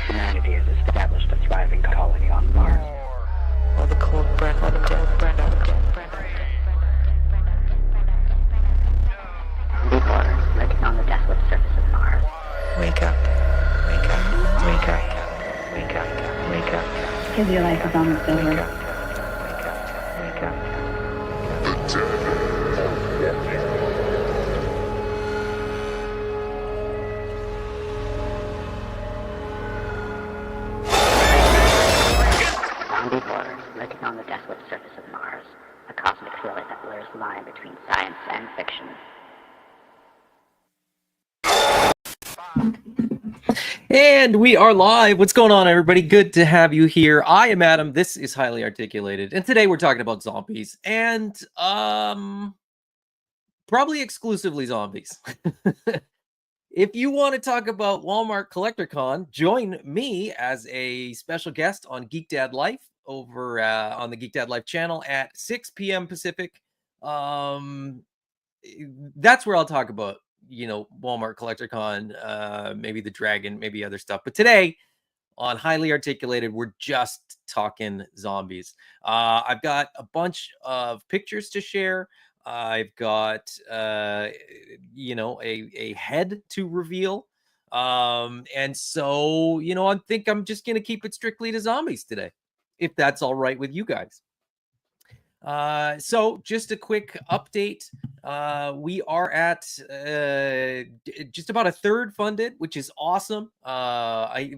Humanity has established a thriving colony on Mars. While the cold breath of death Deep water lurking on the desolate surface of Mars. Wake up. Wake up. Wake up. Wake up. Wake up. Because your life is almost over. Wake up. Wake up. Deep water lurking on the desolate surface of Mars. A cosmic thriller that blurs the line between science and fiction. And we are live. What's going on, everybody? Good to have you here. I am Adam. This is Highly Articulated. And today we're talking about zombies. And probably exclusively zombies. If you want to talk about Walmart Collector Con, join me as a special guest on Geek Dad Life over on the Geek Dad Life channel at 6 p.m. Pacific. That's where I'll talk about, Walmart Collector Con, maybe the Dragon, maybe other stuff. But today on Highly Articulated, we're just talking zombies. I've got a bunch of pictures to share. I've got, a head to reveal. And so, I think I'm just going to keep it strictly to zombies today, if that's all right with you guys. So just a quick update. We are at just about a third funded, which is awesome.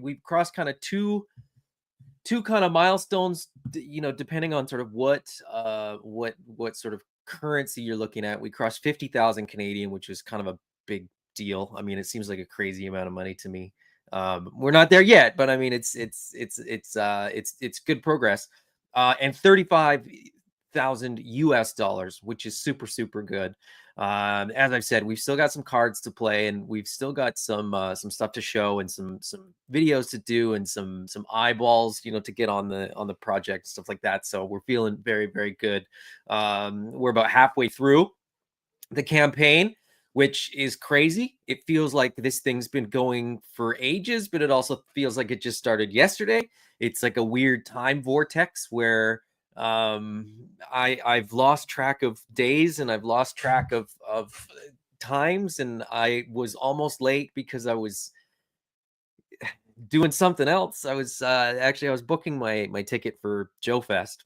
We've crossed kind of two kind of milestones, depending on sort of what sort of currency you're looking at. We crossed 50,000 Canadian, which is kind of a big deal. I mean, it seems like a crazy amount of money to me. We're not there yet, but I mean, it's good progress. And 35,000 US dollars, which is super, super good. As I've said, we've still got some cards to play, and we've still got some stuff to show, and some videos to do, and some eyeballs, to get on the project, stuff like that. So we're feeling very, very good. We're about halfway through the campaign, which is crazy. It feels like this thing's been going for ages, but it also feels like it just started yesterday. It's like a weird time vortex where I've lost track of days, and I've lost track of times, and I was almost late because I was doing something else. I was booking my ticket for Joe Fest,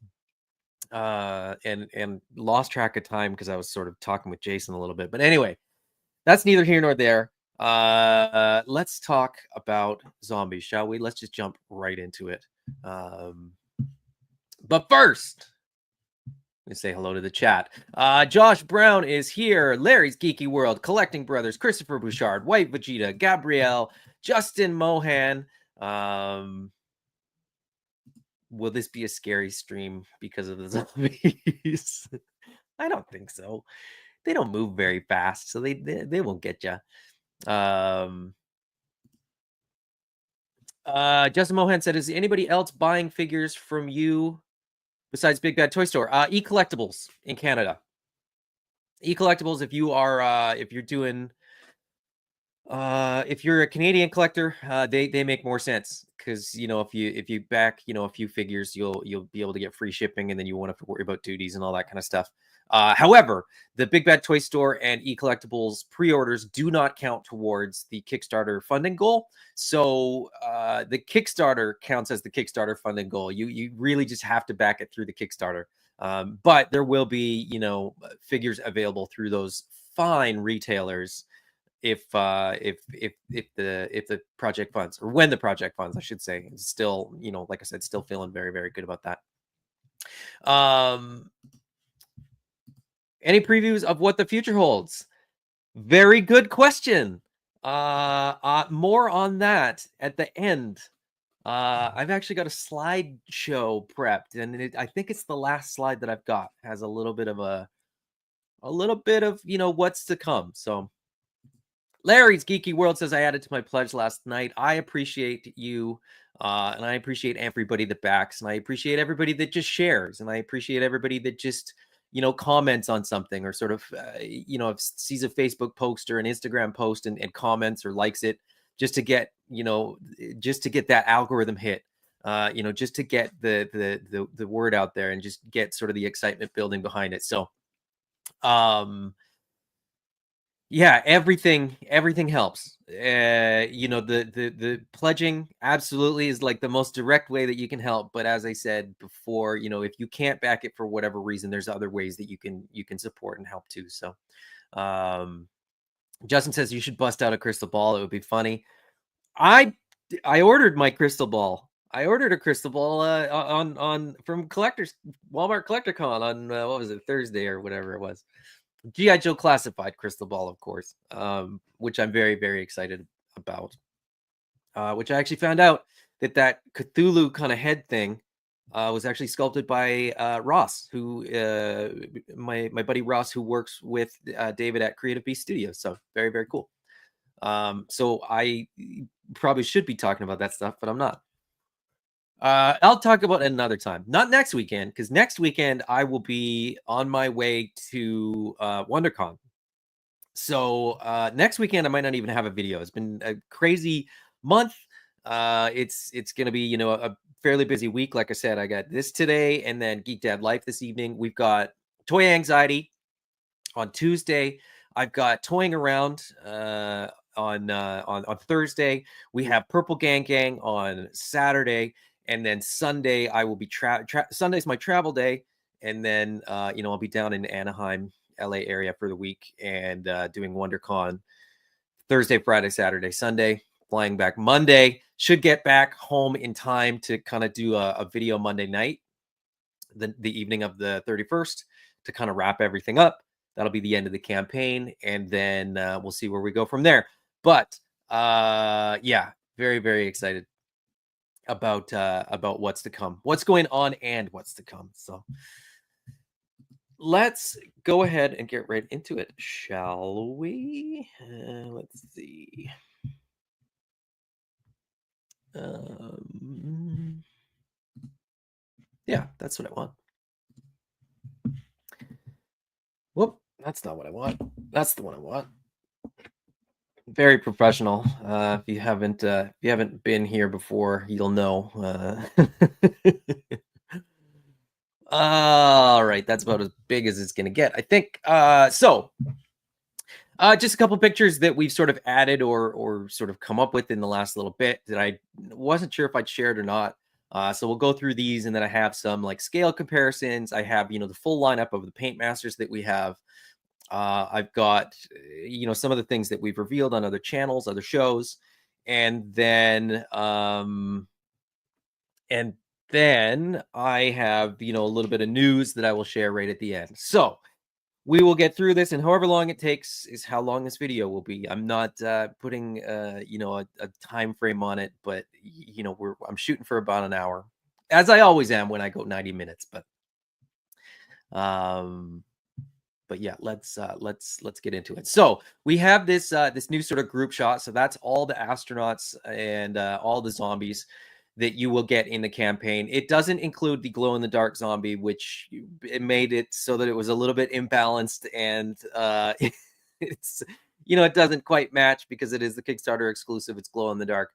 and lost track of time because I was sort of talking with Jason a little bit. But anyway, that's neither here nor there. Let's talk about zombies, shall we? Let's just jump right into it. But first, let me say hello to the chat. Josh Brown is here. Larry's Geeky World, Collecting Brothers, Christopher Bouchard, White Vegeta, Gabrielle, Justin Mohan. Will this be a scary stream because of the zombies? I don't think so. They don't move very fast, so they won't get you. Justin Mohan said, is anybody else buying figures from you besides Big Bad Toy Store? E-Collectibles in Canada. E-Collectibles, if you are if you're doing if you're a Canadian collector, they make more sense, because if you back a few figures, you'll be able to get free shipping, and then you won't have to worry about duties and all that kind of stuff. However, the Big Bad Toy Store and E-Collectibles pre-orders do not count towards the Kickstarter funding goal. So the Kickstarter counts as the Kickstarter funding goal. You really just have to back it through the Kickstarter. But there will be, figures available through those fine retailers if the project funds, or when the project funds, I should say. It's still, like I said, still feeling very, very good about that. Any previews of what the future holds? Very good question. More on that at the end. I've actually got a slideshow prepped, and I think it's the last slide that I've got. Has a little bit of what's to come. So Larry's Geeky World says, I added to my pledge last night. I appreciate you, and I appreciate everybody that backs, and I appreciate everybody that just shares, and I appreciate everybody that just, comments on something, or sort of, sees a Facebook post or an Instagram post and comments or likes it, just to get, just to get that algorithm hit, just to get the word out there and just get sort of the excitement building behind it. So, yeah, everything helps. The pledging absolutely is like the most direct way that you can help. But as I said before, if you can't back it for whatever reason, there's other ways that you can support and help too. So, Justin says you should bust out a crystal ball. It would be funny. I ordered my crystal ball. I ordered a crystal ball on from Walmart CollectorCon on what was it, Thursday or whatever it was. G.I. Joe Classified crystal ball, of course, which I'm very, very excited about. Which I actually found out that Cthulhu kind of head thing was actually sculpted by Ross, who my buddy Ross, who works with David at Creative Beast Studios. So very, very cool. So I probably should be talking about that stuff, but I'm not. I'll talk about it another time. Not next weekend, because next weekend I will be on my way to WonderCon. So next weekend I might not even have a video. It's been a crazy month. It's gonna be a fairly busy week. Like I said, I got this today, and then Geek Dad Life this evening. We've got Toy Anxiety on Tuesday. I've got Toying Around on Thursday. We have Purple Gang Gang on Saturday. And then Sunday, I will be Sunday's my travel day, and then I'll be down in Anaheim, LA area for the week, and doing WonderCon Thursday, Friday, Saturday, Sunday. Flying back Monday. Should get back home in time to kind of do a video Monday night, the evening of the 31st, to kind of wrap everything up. That'll be the end of the campaign, and then we'll see where we go from there. But yeah, very, very excited about what's to come, what's going on, and what's to come. So let's go ahead and get right into it, shall we? Let's see. Yeah, that's what I want. Whoop, that's not what I want. That's the one I want. Very professional. If you haven't been here before, you'll know. All right, that's about as big as it's gonna get, I think. So just a couple pictures that we've sort of added or sort of come up with in the last little bit that I wasn't sure if I'd shared or not. So we'll go through these, and then I have some like scale comparisons. I have the full lineup of the paint masters that we have. I've got some of the things that we've revealed on other channels, other shows, and then I have a little bit of news that I will share right at the end. So we will get through this, and however long it takes is how long this video will be. I'm not putting a time frame on it, but I'm shooting for about an hour, as I always am when I go 90 minutes. But yeah, let's get into it. So we have this new sort of group shot. So that's all the astronauts and all the zombies that you will get in the campaign. It doesn't include the glow in the dark zombie, which it made it so that it was a little bit imbalanced, and it's it doesn't quite match because it is the Kickstarter exclusive. It's glow in the dark.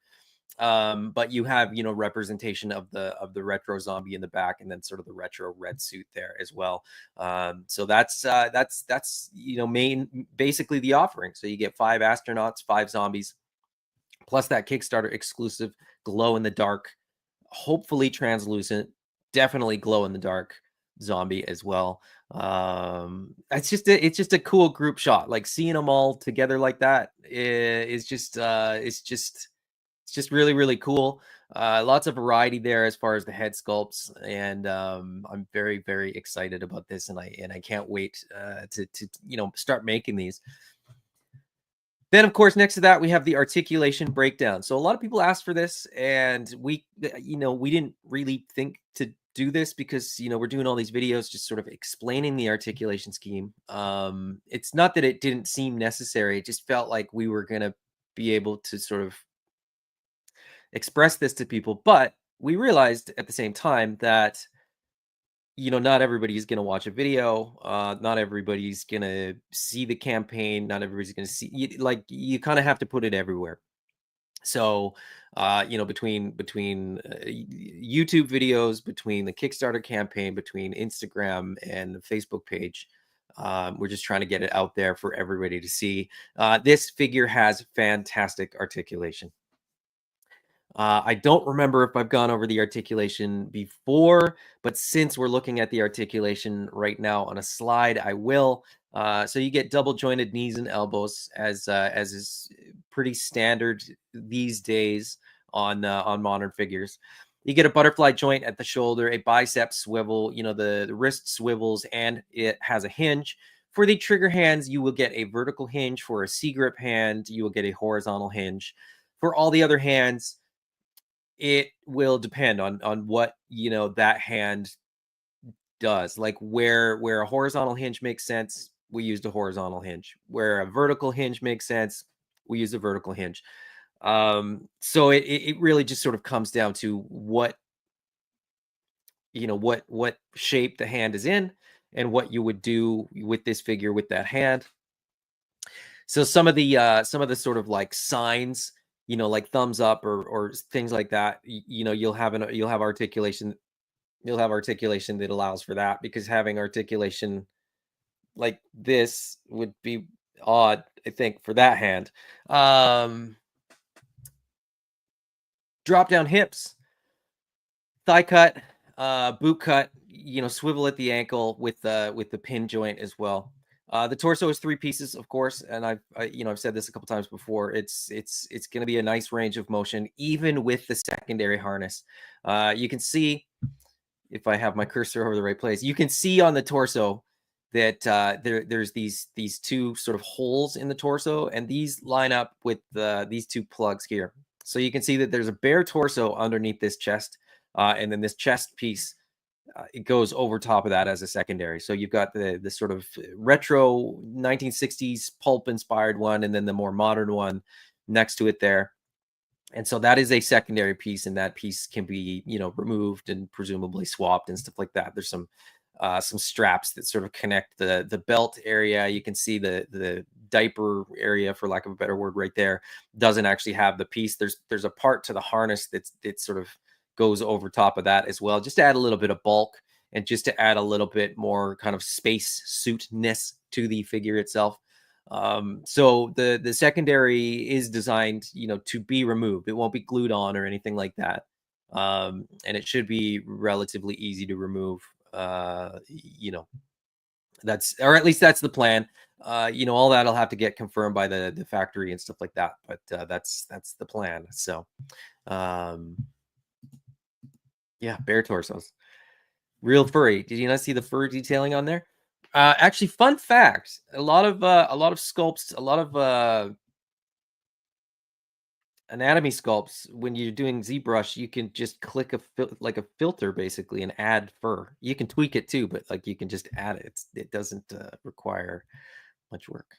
But you have representation of the retro zombie in the back, and then sort of the retro red suit there as well. So that's basically the offering. So you get 5 astronauts, 5 zombies, plus that Kickstarter exclusive glow in the dark, hopefully translucent, definitely glow in the dark zombie as well. It's just a cool group shot. Like seeing them all together like that is just it's just really, really cool. Lots of variety there as far as the head sculpts, and I'm very, very excited about this, and I can't wait to start making these. Then, of course, next to that, we have the articulation breakdown. So a lot of people asked for this, and we didn't really think to do this because, we're doing all these videos just sort of explaining the articulation scheme. It's not that it didn't seem necessary. It just felt like we were going to be able to sort of express this to people. But we realized at the same time that, not everybody's going to watch a video. Not everybody's going to see the campaign. Not everybody's going to see, you kind of have to put it everywhere. So, between YouTube videos, between the Kickstarter campaign, between Instagram and the Facebook page, we're just trying to get it out there for everybody to see. This figure has fantastic articulation. I don't remember if I've gone over the articulation before, but since we're looking at the articulation right now on a slide, I will. So you get double jointed knees and elbows, as is pretty standard these days on modern figures. You get a butterfly joint at the shoulder, a bicep swivel, the wrist swivels, and it has a hinge. For the trigger hands, you will get a vertical hinge. For a C grip hand, you will get a horizontal hinge. For all the other hands, it will depend on what that hand does. Like where a horizontal hinge makes sense, we used a horizontal hinge. Where a vertical hinge makes sense, we use a vertical hinge. So it really just sort of comes down to what shape the hand is in and what you would do with this figure with that hand. So some of the sort of like signs, like thumbs up or things like that, you'll have articulation. You'll have articulation that allows for that, because having articulation like this would be odd, I think, for that hand. Drop down hips, thigh cut, boot cut, swivel at the ankle with the pin joint as well. The torso is 3 pieces, of course, and I've said this a couple times before. It's going to be a nice range of motion, even with the secondary harness. You can see, if I have my cursor over the right place, you can see on the torso that there's these 2 sort of holes in the torso, and these line up with these 2 plugs here. So you can see that there's a bare torso underneath this chest, and then this chest piece, it goes over top of that as a secondary. So you've got the sort of retro 1960s pulp inspired one, and then the more modern one next to it there. And so that is a secondary piece, and that piece can be, removed and presumably swapped and stuff like that. There's some straps that sort of connect the belt area. You can see the diaper area, for lack of a better word, right there, doesn't actually have the piece. There's a part to the harness that sort of goes over top of that as well, just to add a little bit of bulk and just to add a little bit more kind of space suitness to the figure itself. So the secondary is designed, to be removed. It won't be glued on or anything like that. And it should be relatively easy to remove. That's, or at least that's the plan. All that'll have to get confirmed by the factory and stuff like that. But that's the plan. So, yeah, bare torsos, real furry. Did you not see the fur detailing on there? Actually, fun fact: a lot of sculpts, a lot of anatomy sculpts, when you're doing ZBrush, you can just click like a filter basically and add fur. You can tweak it too, but like you can just add it. It doesn't require much work.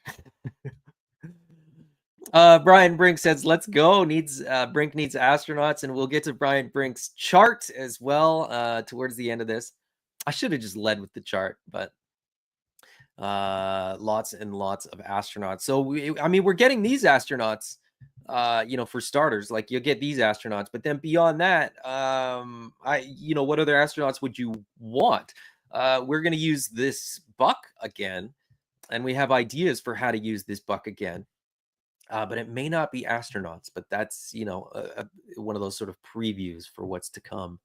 Brian Brink says, "Let's go." Brink needs astronauts, and we'll get to Brian Brink's chart as well towards the end of this. I should have just led with the chart, but lots and lots of astronauts. So we're getting these astronauts, for starters. Like, you'll get these astronauts, but then beyond that, what other astronauts would you want? We're going to use this buck again, and we have ideas for how to use this buck again. But it may not be astronauts, but that's, one of those sort of previews for what's to come.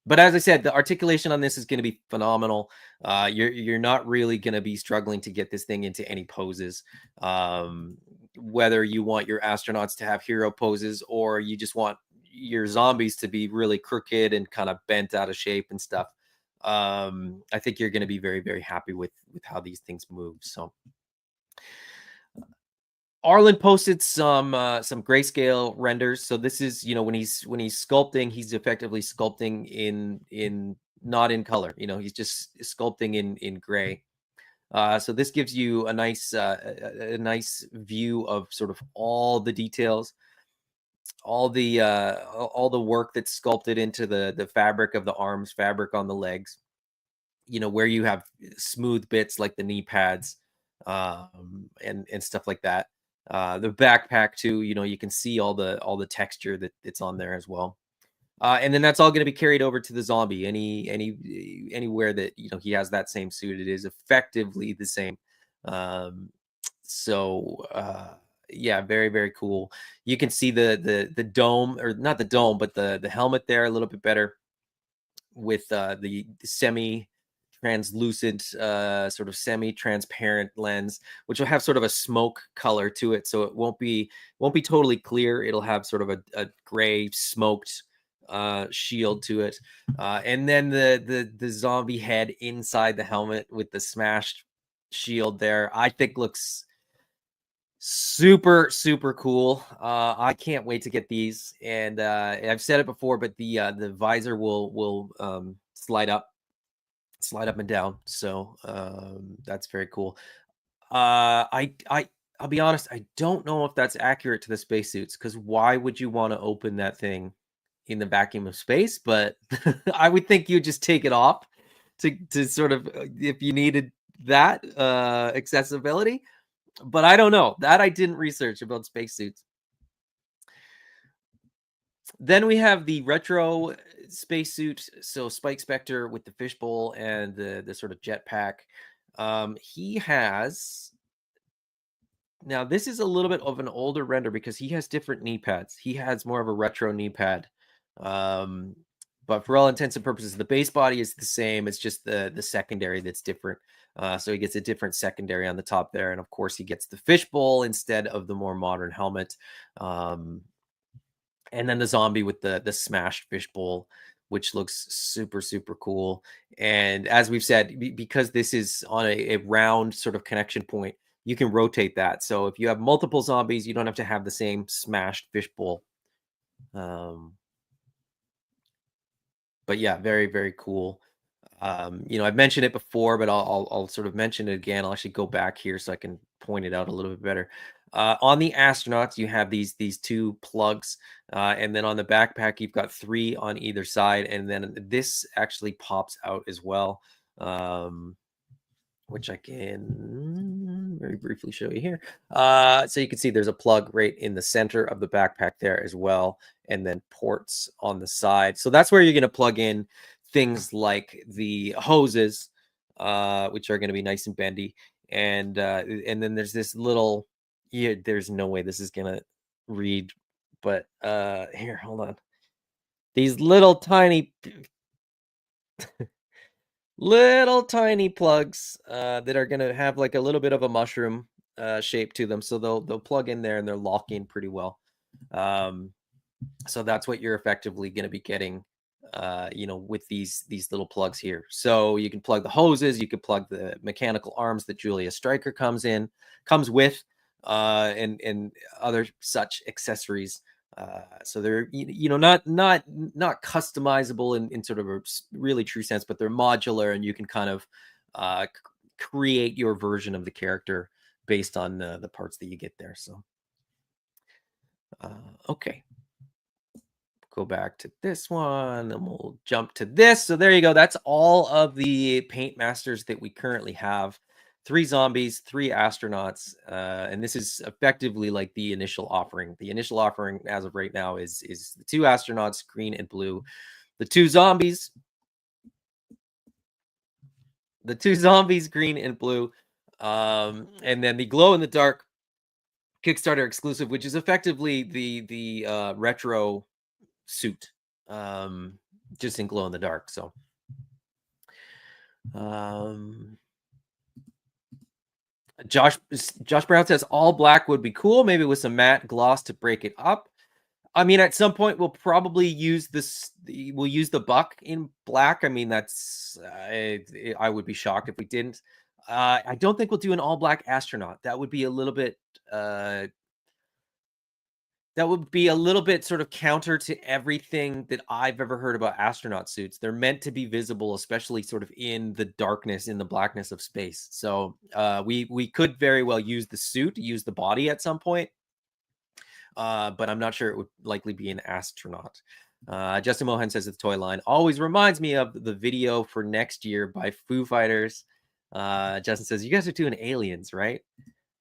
But as I said, the articulation on this is going to be phenomenal. You're not really going to be struggling to get this thing into any poses. Whether you want your astronauts to have hero poses, or you just want your zombies to be really crooked and kind of bent out of shape and stuff. I think you're going to be very, very happy with how these things move. So Arlen posted some grayscale renders. So this is, when he's sculpting, he's effectively sculpting in not in color. He's just sculpting in gray. So this gives you a nice view of sort of all the details, all the work that's sculpted into the fabric of the arms, fabric on the legs. Where you have smooth bits like the knee pads, and stuff like that. The backpack too, you can see all the texture that's on there as well. And then that's all going to be carried over to the zombie. Anywhere that he has that same suit, it is effectively the same. So yeah, very, very cool. You can see the dome, or not the dome, but the helmet there a little bit better, with the semi translucent, sort of semi-transparent lens, which will have sort of a smoke color to it, so it won't be totally clear. It'll have sort of a gray smoked shield to it, and then the zombie head inside the helmet with the smashed shield there, I think looks super, super cool. I can't wait to get these, and I've said it before, but the visor will slide up and down, so that's very cool. I'll be honest, I don't know if that's accurate to the spacesuits, because why would you want to open that thing in the vacuum of space? But I would think you just take it off to sort of, if you needed that accessibility. But I don't know, that I didn't research about spacesuits. Then we have the retro spacesuit. So Spike Spectre with the fishbowl and the sort of jetpack. He has, now this is a little bit of an older render because he has different knee pads. He has more of a retro knee pad. But for all intents and purposes, the base body is the same. It's just the secondary that's different. So he gets a different secondary on the top there. And of course, he gets the fishbowl instead of the more modern helmet. And then the zombie with the smashed fishbowl, which looks super, super cool. And as we've said, because this is on a round sort of connection point, you can rotate that. So if you have multiple zombies, you don't have to have the same smashed fishbowl. But yeah, very, very cool. I've mentioned it before, but I'll sort of mention it again. I'll actually go back here so I can point it out a little bit better. On the astronauts, you have these two plugs, and then on the backpack, you've got 3 on either side, and then this actually pops out as well, which I can very briefly show you here. So you can see there's a plug right in the center of the backpack there as well, and then ports on the side. So that's where you're going to plug in things like the hoses, which are going to be nice and bendy, and then there's this little, there's no way this is going to read, but here, hold on. These little tiny plugs that are going to have like a little bit of a mushroom shape to them, so they'll plug in there and they're locking pretty well. So that's what you're effectively going to be getting, with these little plugs here. So you can plug the hoses, you can plug the mechanical arms that Julia Stryker comes with, and other such accessories. So they're, not customizable in sort of a really true sense, but they're modular, and you can kind of create your version of the character based on the parts that you get there. So okay, go back to this one and we'll jump to this. So there you go. That's all of the Paint Masters that we currently have. 3 zombies, 3 astronauts, and this is effectively like the initial offering. The initial offering as of right now is the 2 astronauts, green and blue, the 2 zombies, green and blue, and then the glow in the dark Kickstarter exclusive, which is effectively the retro suit, just in glow in the dark. So Josh Brown says all black would be cool, maybe with some matte gloss to break it up. I mean, at some point we'll probably use this. We'll use the buck in black. I mean, that's I would be shocked if we didn't. I don't think we'll do an all black astronaut. That would be a little bit sort of counter to everything that I've ever heard about astronaut suits. They're meant to be visible, especially sort of in the darkness, in the blackness of space. So we could very well use the suit, use the body at some point, but I'm not sure it would likely be an astronaut. Justin Mohan says the toy line always reminds me of the video for next year by Foo Fighters. Justin says, you guys are doing aliens, right?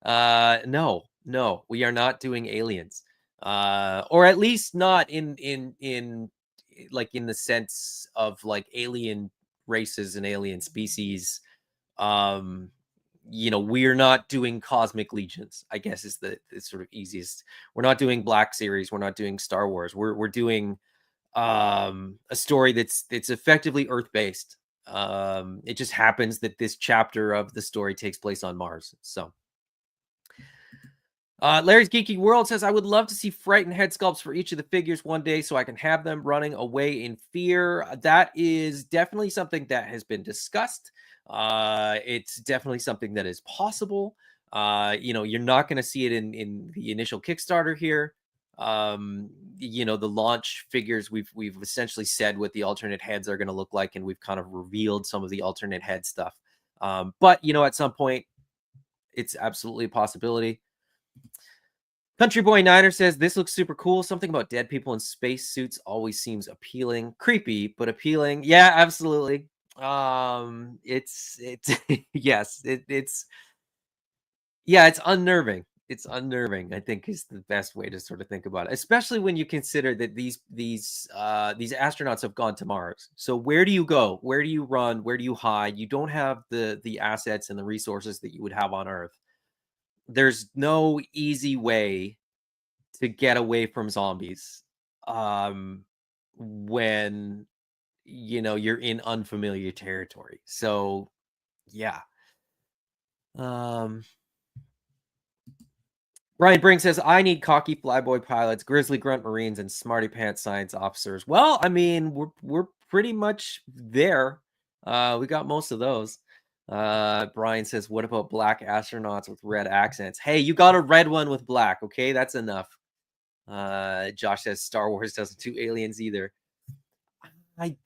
No, we are not doing aliens. Or at least not in like in the sense of like alien races and alien species. We're not doing cosmic legions, I guess is the sort of easiest. We're not doing Black Series, we're not doing Star Wars. We're doing a story that's effectively Earth-based. It just happens that this chapter of the story takes place on Mars. So Larry's Geeky World says, I would love to see frightened head sculpts for each of the figures one day so I can have them running away in fear. That is definitely something that has been discussed. It's definitely something that is possible. You're not going to see it in the initial Kickstarter here. The launch figures, we've essentially said what the alternate heads are going to look like, and we've kind of revealed some of the alternate head stuff. But at some point, it's absolutely a possibility. Country Boy Niner says, this looks super cool. Something about dead people in space suits always seems appealing. Creepy, but appealing. Yeah, absolutely. It's yes, it's unnerving. It's unnerving, I think, is the best way to sort of think about it, especially when you consider that these astronauts have gone to Mars. So where do you go? Where do you run? Where do you hide? You don't have the assets and the resources that you would have on Earth. There's no easy way to get away from zombies when you're in unfamiliar territory. So yeah. Ryan Brink says, I need cocky flyboy pilots, grizzly grunt marines, and smarty pants science officers. Well, I mean, we're pretty much there. We got most of those. Brian says, what about black astronauts with red accents? Hey, you got a red one with black, okay? That's enough. Josh says Star Wars doesn't do aliens either.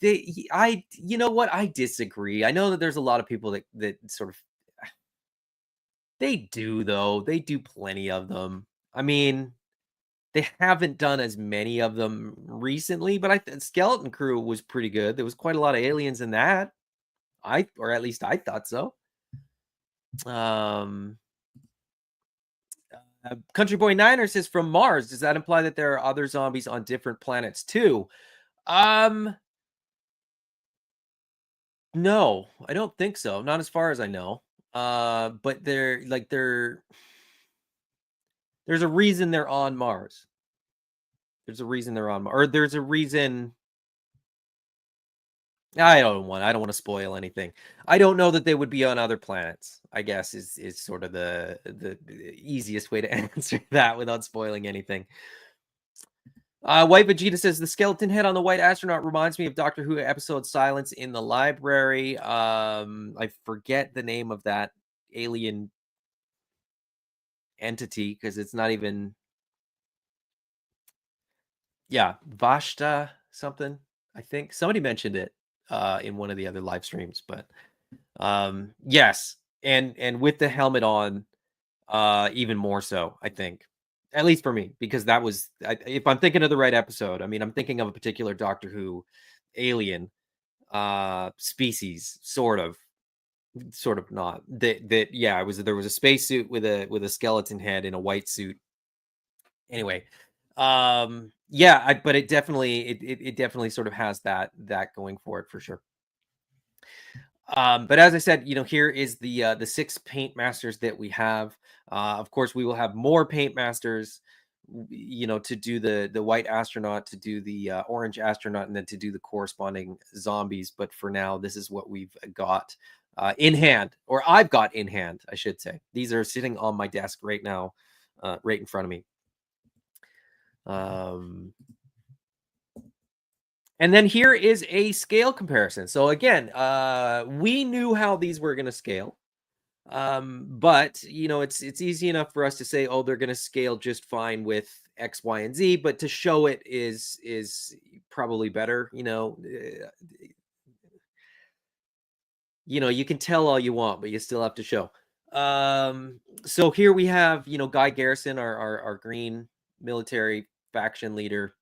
You know what? I disagree. I know that there's a lot of people that sort of, they do though. They do plenty of them. I mean, they haven't done as many of them recently, but Skeleton Crew was pretty good. There was quite a lot of aliens in that. Or at least I thought so. Country Boy Niner says, from Mars, does that imply that there are other zombies on different planets too? No, I don't think so. Not as far as I know. But there's a reason they're on Mars. There's a reason they're on Mars. Or there's a reason. I don't want to spoil anything. I don't know that they would be on other planets, I guess is sort of the easiest way to answer that without spoiling anything. White Vegeta says, the skeleton head on the white astronaut reminds me of Doctor Who episode Silence in the Library. I forget the name of that alien entity because it's not even. Yeah, Vashta something. I think somebody mentioned it in one of the other live streams, but yes, and with the helmet on, even more so, I think. At least for me, because that was, if I'm thinking of the right episode, I mean, I'm thinking of a particular Doctor Who alien species, sort of not. Yeah, there was a spacesuit with a skeleton head in a white suit. Anyway, yeah, but it definitely sort of has that going for it for sure. But as I said, here is the 6 paint masters that we have. Of course, we will have more paint masters, to do the white astronaut, to do the orange astronaut, and then to do the corresponding zombies. But for now, this is what we've got in hand, or I've got in hand, I should say. These are sitting on my desk right now, right in front of me. And then here is a scale comparison. So again, we knew how these were going to scale. But it's easy enough for us to say, oh, they're going to scale just fine with X, Y, and Z, but to show it is probably better. You can tell all you want, but you still have to show. So here we have, Guy Garrison, our green military faction leader,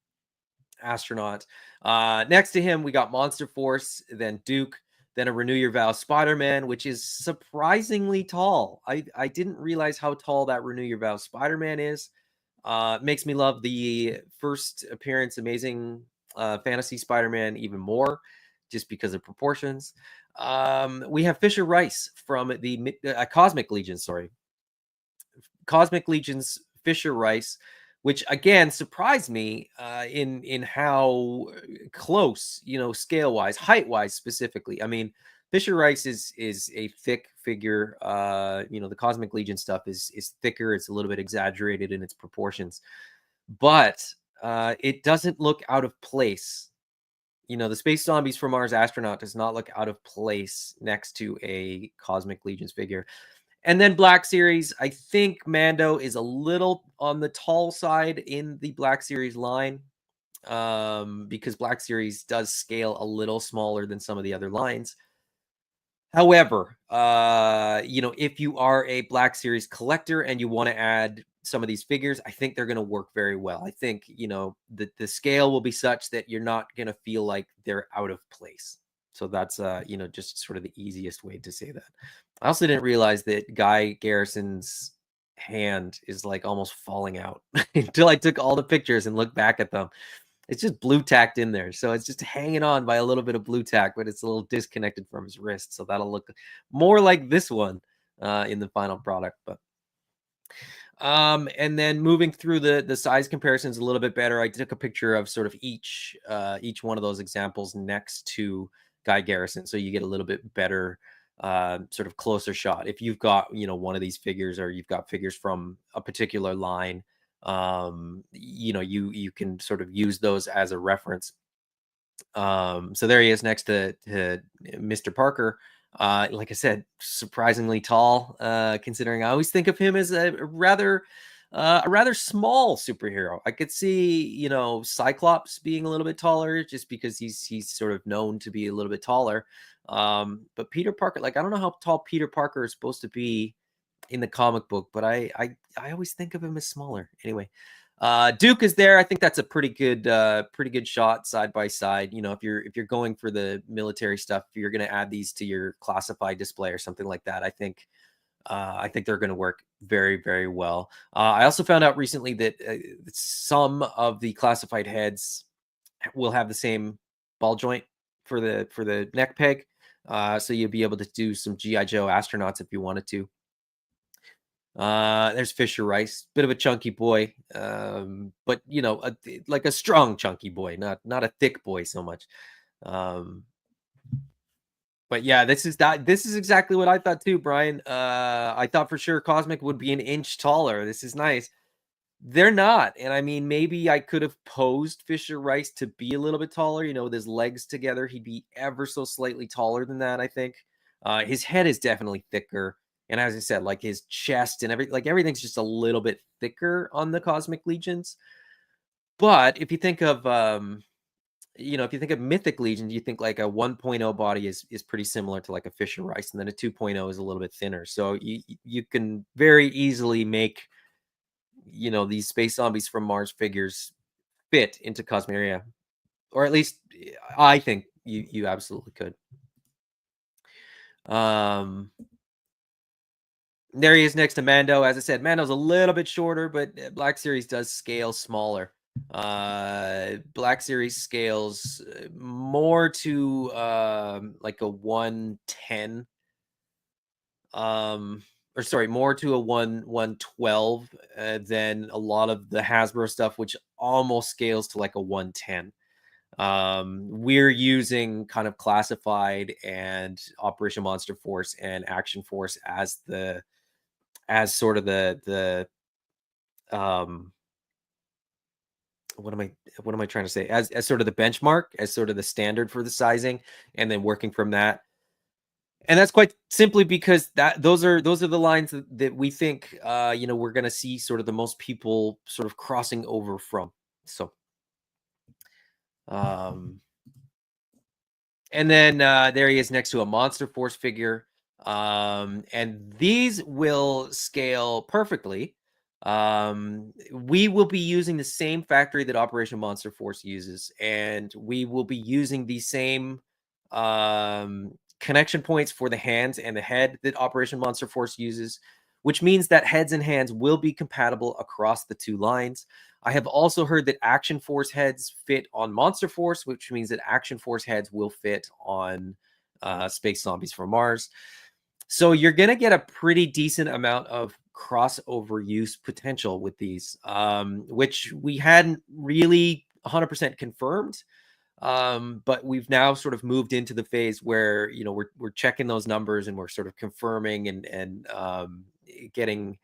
astronaut. Next to him, we got Monster Force, then Duke, then a Renew Your Vow Spider-Man, which is surprisingly tall. I didn't realize how tall that Renew Your Vow Spider-Man is. Makes me love the first appearance Amazing Fantasy Spider-Man even more, just because of proportions. We have Fisher Rice from the Cosmic Legion, Cosmic Legion's Fisher Rice, which again surprised me in how close, scale wise, height wise specifically. I mean, Fisher Rice is a thick figure. The Cosmic Legion stuff is thicker. It's a little bit exaggerated in its proportions, but it doesn't look out of place. The Space Zombies from Mars astronaut does not look out of place next to a Cosmic Legion's figure. And then Black Series, I think Mando is a little on the tall side in the Black Series line, because Black Series does scale a little smaller than some of the other lines. However, if you are a Black Series collector and you want to add some of these figures, I think they're going to work very well. I think, the scale will be such that you're not going to feel like they're out of place. So that's, just sort of the easiest way to say that. I also didn't realize that Guy Garrison's hand is like almost falling out until I took all the pictures and looked back at them. It's just blue tacked in there. So it's just hanging on by a little bit of blue tack, but it's a little disconnected from his wrist. So that'll look more like this one in the final product. But and then moving through the size comparisons a little bit better, I took a picture of sort of each one of those examples next to Guy Garrison, so you get a little bit better sort of closer shot. If you've got one of these figures, or you've got figures from a particular line, you can sort of use those as a reference. So there he is next to Mr. Parker. Like I said, surprisingly tall, considering I always think of him as a rather small superhero. I could see, Cyclops being a little bit taller, just because he's sort of known to be a little bit taller. But Peter Parker, like, I don't know how tall Peter Parker is supposed to be in the comic book, but I always think of him as smaller. Anyway, Duke is there. I think that's a pretty good shot side by side. If you're going for the military stuff, if you're going to add these to your classified display or something like that, I think they're going to work very, very well. I also found out recently that some of the classified heads will have the same ball joint for the neck peg, so you'll be able to do some GI Joe astronauts if you wanted to. There's Fisher Rice, bit of a chunky boy, but like a strong chunky boy, not a thick boy so much. But yeah, this is exactly what I thought too, Brian. I thought for sure Cosmic would be an inch taller. This is nice. They're not, and I mean, maybe I could have posed Fisher Rice to be a little bit taller. With his legs together, he'd be ever so slightly taller than that, I think. His head is definitely thicker. And as I said, like his chest and everything's just a little bit thicker on the Cosmic Legions. But if you think of, Mythic Legion, you think like a 1.0 body is pretty similar to like a Fisher Rice, and then a 2.0 is a little bit thinner. So you can very easily make, these Space Zombies from Mars figures fit into Cosmic area, or at least I think you absolutely could. There he is next to Mando. As I said, Mando's a little bit shorter, but Black Series does scale smaller. Black Series scales more to like a 110, more to a 112 than a lot of the Hasbro stuff, which almost scales to like a 110. We're using kind of classified and Operation Monster Force and Action Force as sort of the what am I trying to say, as sort of the benchmark, as sort of the standard for the sizing, and then working from that. And that's quite simply because those are the lines that we think we're going to see sort of the most people sort of crossing over from. So and then there he is next to a Monster Force figure. And these will scale perfectly. We will be using the same factory that Operation Monster Force uses, and we will be using the same connection points for the hands and the head that Operation Monster Force uses, which means that heads and hands will be compatible across the two lines. I have also heard that Action Force heads fit on Monster Force, which means that Action Force heads will fit on Space Zombies from Mars. So you're going to get a pretty decent amount of crossover use potential with these, which we hadn't really 100% confirmed. But we've now sort of moved into the phase where we're checking those numbers and we're sort of confirming and getting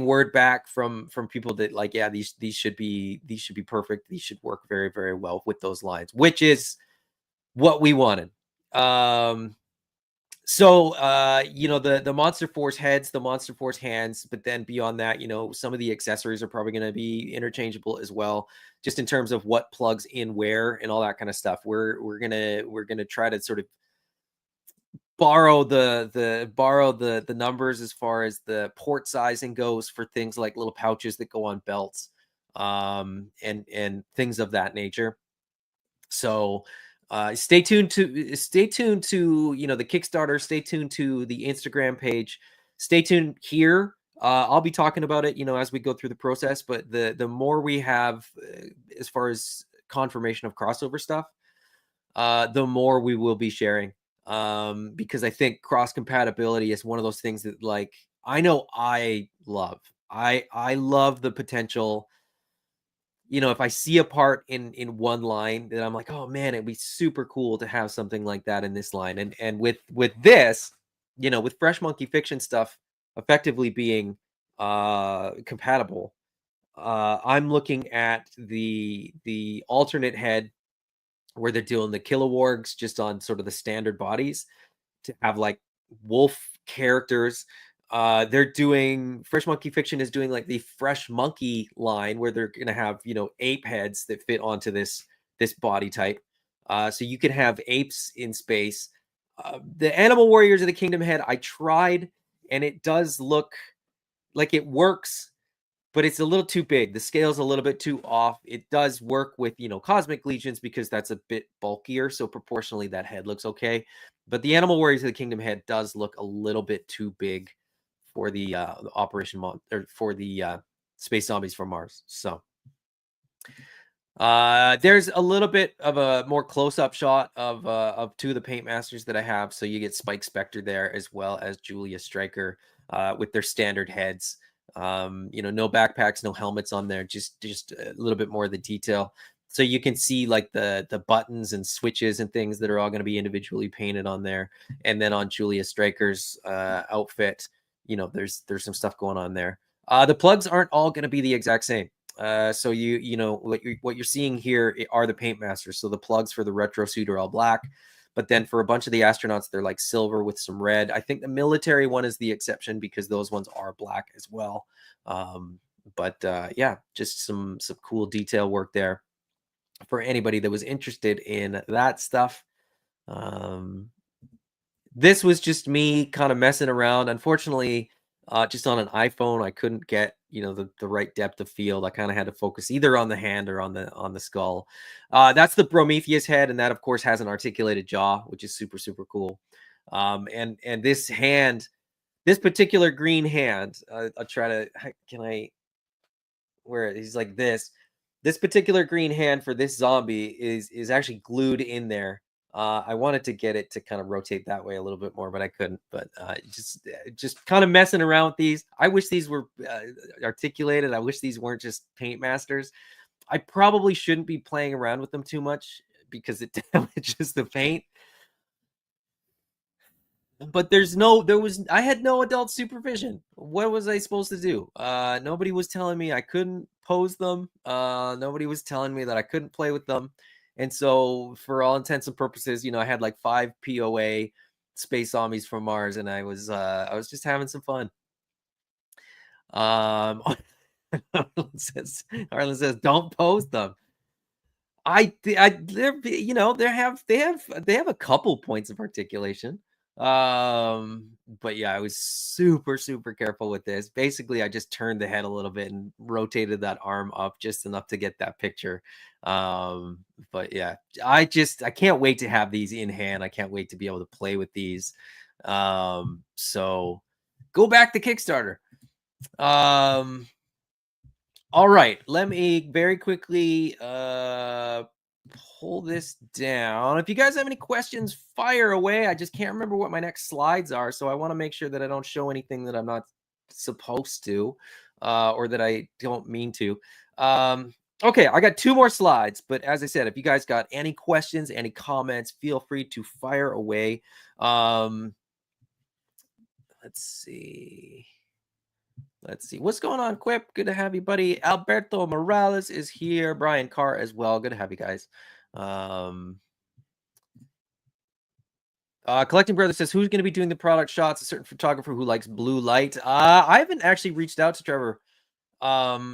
word back from people that like, yeah, these should be perfect. These should work very, very well with those lines, which is what we wanted. So the Monster Force heads, the Monster Force hands, but then beyond that, some of the accessories are probably going to be interchangeable as well, just in terms of what plugs in where and all that kind of stuff. We're gonna try to sort of borrow the numbers as far as the port sizing goes for things like little pouches that go on belts, and things of that nature. So stay tuned to the Kickstarter, stay tuned to the Instagram page, stay tuned here. I'll be talking about it as we go through the process, but the more we have as far as confirmation of crossover stuff, the more we will be sharing, because I think cross compatibility is one of those things that, like, I know I love. I love the potential. If I see a part in one line that I'm like, oh man, it'd be super cool to have something like that in this line. And with this, with Fresh Monkey Fiction stuff effectively being compatible, I'm looking at the alternate head where they're doing the Kilowargs just on sort of the standard bodies to have like wolf characters. They're doing Fresh Monkey Fiction is doing like the Fresh Monkey line where they're gonna have ape heads that fit onto this body type. So you can have apes in space. The Animal Warriors of the Kingdom head, I tried, and it does look like it works, but it's a little too big. The scale's a little bit too off. It does work with, Cosmic Legions because that's a bit bulkier. So proportionally that head looks okay. But the Animal Warriors of the Kingdom head does look a little bit too big for the for the Space Zombies from Mars. So there's a little bit of a more close-up shot of two of the paint masters that I have. So you get Spike Spectre there as well as Julia Stryker with their standard heads. No backpacks, no helmets on there, just a little bit more of the detail. So you can see like the buttons and switches and things that are all going to be individually painted on there. And then on Julia Stryker's outfit, there's some stuff going on there. The plugs aren't all going to be the exact same. So what you're seeing here are the paint masters. So the plugs for the retro suit are all black, but then for a bunch of the astronauts, they're like silver with some red. I think the military one is the exception because those ones are black as well. But yeah, just some cool detail work there for anybody that was interested in that stuff. This was just me kind of messing around. Unfortunately, just on an iPhone, I couldn't get the right depth of field. I kind of had to focus either on the hand or on the skull. That's the Prometheus head, and that of course has an articulated jaw, which is super, super cool. And this hand, this particular green hand, I'll try to, where he's like this particular green hand for this zombie is actually glued in there. I wanted to get it to kind of rotate that way a little bit more, but I couldn't. But just kind of messing around with these. I wish these were articulated. I wish these weren't just paint masters. I probably shouldn't be playing around with them too much because it damages the paint. But I had no adult supervision. What was I supposed to do? Nobody was telling me I couldn't pose them. Nobody was telling me that I couldn't play with them. And so for all intents and purposes, I had like 5 POA Space Zombies from Mars, and I was just having some fun. Arlen says, don't post them. They're, you know, they have a couple points of articulation. But yeah, I was super careful with this. Basically, I just turned the head a little bit and rotated that arm up just enough to get that picture. But yeah, I can't wait to have these in hand. I can't wait to be able to play with these. So go back to Kickstarter. All right, let me very quickly pull this down. If you guys have any questions, fire away. I just can't remember what my next slides are, so I want to make sure that I don't show anything that I'm not supposed to, or that I don't mean to. Okay, I got 2 more slides, but as I said, if you guys got any questions, any comments, feel free to fire away. Let's see. What's going on, Quip? Good to have you, buddy. Alberto Morales is here. Brian Carr as well. Good to have you guys. Collecting Brother says, who's going to be doing the product shots? A certain photographer who likes blue light. I haven't actually reached out to Trevor.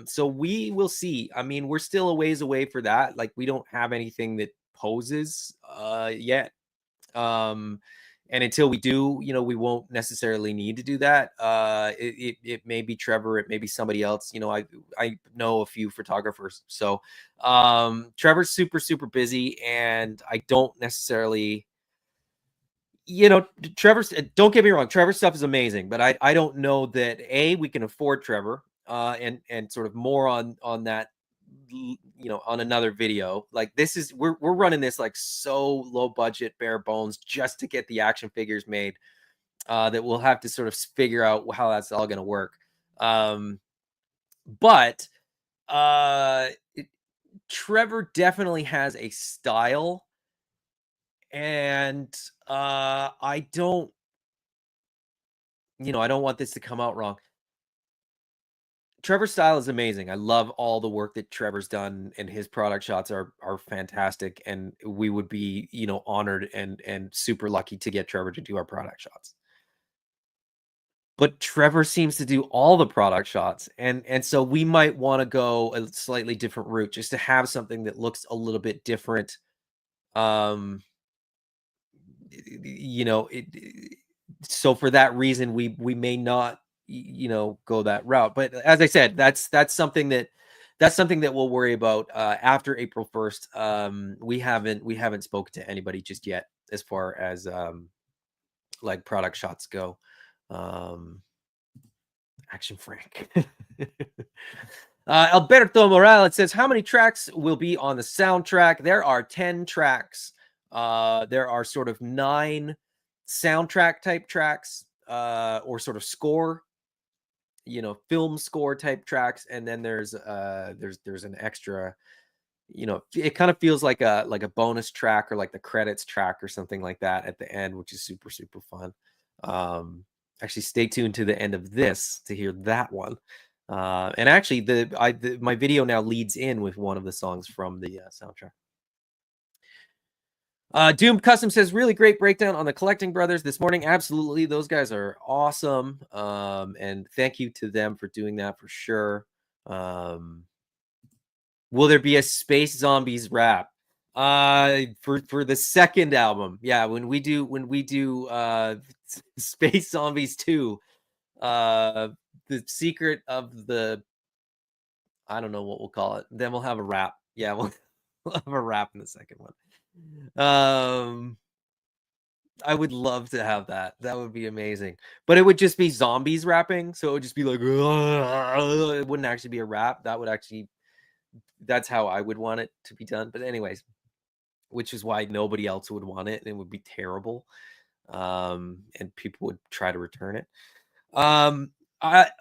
So we will see. I mean, we're still a ways away for that. Like, we don't have anything that poses yet. And until we do, you know, we won't necessarily need to do that. It may be Trevor, it may be somebody else. You know, I know a few photographers. So Trevor's super busy, and I don't necessarily, you know, Trevor's, don't get me wrong, Trevor's stuff is amazing, but I don't know that we can afford Trevor, and sort of more on that, you know, on another video. Like, this is, we're running this like so low budget, bare bones, just to get the action figures made, that we'll have to sort of figure out how that's all going to work. But Trevor definitely has a style, and I don't want this to come out wrong. Trevor's style is amazing. I love all the work that Trevor's done, and his product shots are fantastic. And we would be, you know, honored and super lucky to get Trevor to do our product shots. But Trevor seems to do all the product shots, and so we might want to go a slightly different route, just to have something that looks a little bit different. You know, so for that reason, we may not, you know, go that route. But as I said, that's something that we'll worry about after April 1st. We haven't spoken to anybody just yet as far as like product shots go. Action Frank. Alberto Morales says, how many tracks will be on the soundtrack? There are 10 tracks. There are sort of 9 soundtrack type tracks, or sort of score, you know, film score type tracks, and then there's an extra, you know, it kind of feels like a bonus track, or like the credits track or something like that at the end, which is super fun. Actually, stay tuned to the end of this to hear that one. And actually, my video now leads in with one of the songs from the soundtrack. Doom Custom says, really great breakdown on the Collecting Brothers this morning. Absolutely, those guys are awesome. And thank you to them for doing that for sure. Will there be a Space Zombies rap for the second album? Yeah, when we do Space Zombies 2, the secret of the, I don't know what we'll call it, then we'll have a rap. Yeah, we'll have a rap in the second one. I would love to have that. That would be amazing. But it would just be zombies rapping, so it would just be like, it wouldn't actually be a rap. That's how I would want it to be done. But anyways, which is why nobody else would want it, and it would be terrible. And people would try to return it.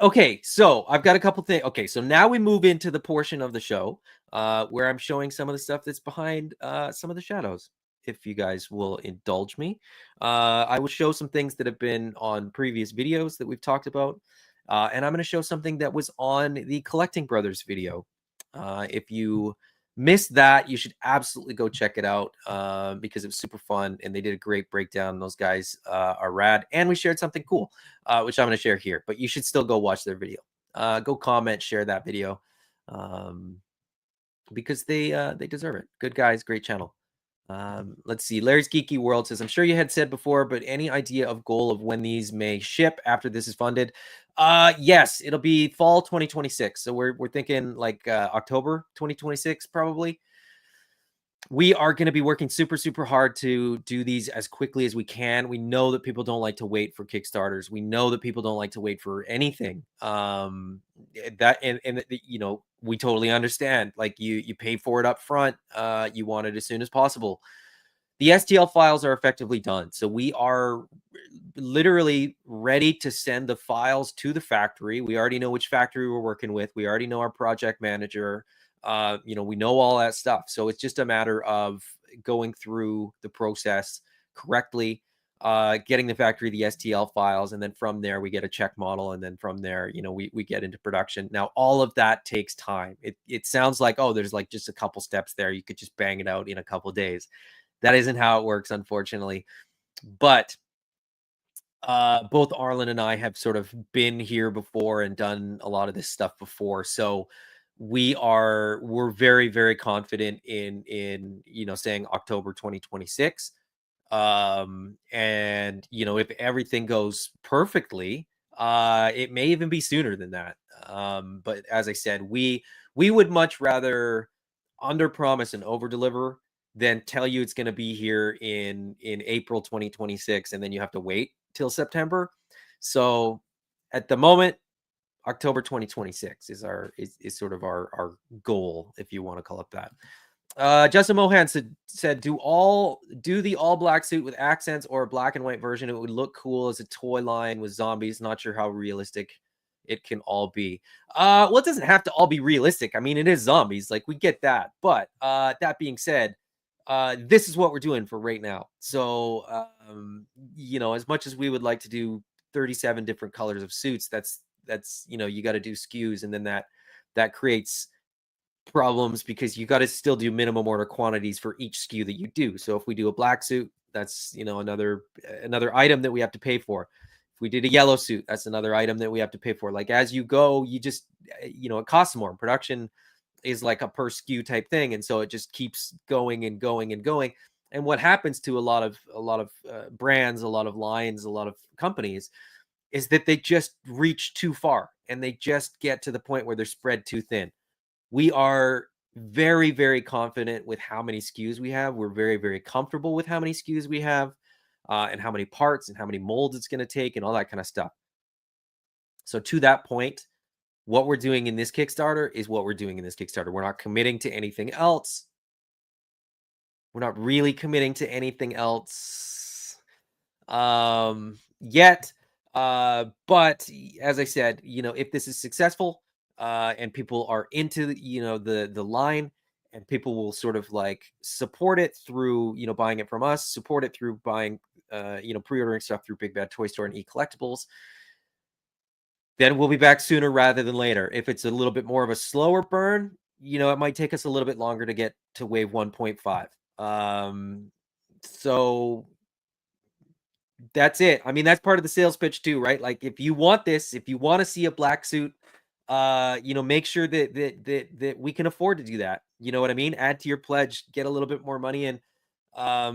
Okay, so I've got a couple things. Okay, so now we move into the portion of the show where I'm showing some of the stuff that's behind some of the shadows. If you guys will indulge me, I will show some things that have been on previous videos that we've talked about, and I'm going to show something that was on the Collecting Brothers video. If you missed that, you should absolutely go check it out because it was super fun and they did a great breakdown. Those guys are rad, and we shared something cool, which I'm going to share here. But you should still go watch their video. Go comment, share that video, because they deserve it. Good guys, great channel. Let's see. Larry's Geeky World says, I'm sure you had said before, but any idea of goal of when these may ship after this is funded? Yes, it'll be fall 2026. So we're thinking like October 2026, probably. We are going to be working super hard to do these as quickly as we can. We know that people don't like to wait for Kickstarters. We know that people don't like to wait for anything. That and you know, we totally understand. Like you pay for it up front. You want it as soon as possible. The STL files are effectively done. So we are literally ready to send the files to the factory. We already know which factory we're working with. We already know our project manager. You know, we know all that stuff. So it's just a matter of going through the process correctly, getting the factory the STL files, and then from there we get a check model, and then from there, you know, we get into production. Now, all of that takes time. It sounds like, oh, there's like just a couple steps there. You could just bang it out in a couple days. That isn't how it works, unfortunately. But both Arlen and I have sort of been here before and done a lot of this stuff before. So we're very confident in you know, saying October 2026. And you know, if everything goes perfectly, it may even be sooner than that. But as I said, we would much rather under promise and over deliver than tell you it's going to be here in April 2026 and then you have to wait till September. So at the moment, October 2026 is is sort of our goal, if you want to call it that. Justin Mohan said, do the all black suit with accents or a black and white version? It would look cool as a toy line with zombies. Not sure how realistic it can all be. Well, it doesn't have to all be realistic. I mean, it is zombies, like we get that. But that being said, this is what we're doing for right now. So you know, as much as we would like to do 37 different colors of suits, that's you know, you got to do SKUs, and then that creates problems because you got to still do minimum order quantities for each SKU that you do. So if we do a black suit, that's, you know, another item that we have to pay for. If we did a yellow suit, that's another item that we have to pay for. Like as you go, you just, you know, it costs more. Production is like a per SKU type thing, and so it just keeps going and going and going. And what happens to a lot of brands, a lot of lines, a lot of companies, is that they just reach too far and they just get to the point where they're spread too thin. We are very confident with how many SKUs we have. We're very comfortable with how many SKUs we have, and how many parts and how many molds it's going to take and all that kind of stuff. So to that point, what we're doing in this Kickstarter is what we're doing in this Kickstarter. We're not committing to anything else. We're not really committing to anything else yet. But as I said, you know, if this is successful, and people are into, you know, the line, and people will sort of like support it through, you know, buying it from us, support it through buying, you know, pre-ordering stuff through Big Bad Toy Store and E-Collectibles, then we'll be back sooner rather than later. If it's a little bit more of a slower burn, you know, it might take us a little bit longer to get to wave 1.5. So that's it. I mean, that's part of the sales pitch too, right? Like if you want this, if you want to see a black suit, you know, make sure that we can afford to do that. You know what I mean? Add to your pledge, get a little bit more money in,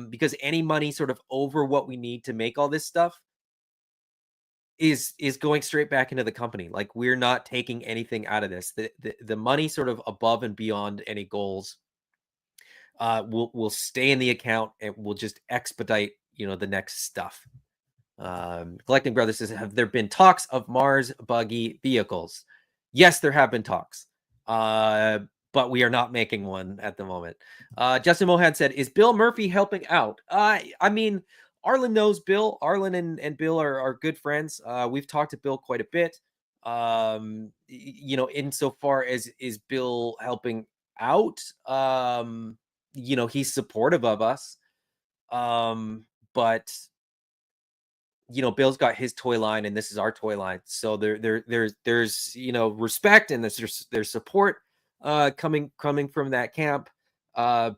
because any money sort of over what we need to make all this stuff is going straight back into the company. Like we're not taking anything out of this. The money sort of above and beyond any goals will stay in the account, and we'll just expedite, you know, the next stuff. Collecting Brothers says, have there been talks of Mars buggy vehicles? Yes, there have been talks, but we are not making one at the moment. Justin Mohan said, is Bill Murphy helping out? I mean, Arlen knows Bill. Arlen and Bill are good friends. We've talked to Bill quite a bit. You know, insofar as is Bill helping out, you know, he's supportive of us. But you know, Bill's got his toy line and this is our toy line. So there's, you know, respect and there's support. coming from that camp. I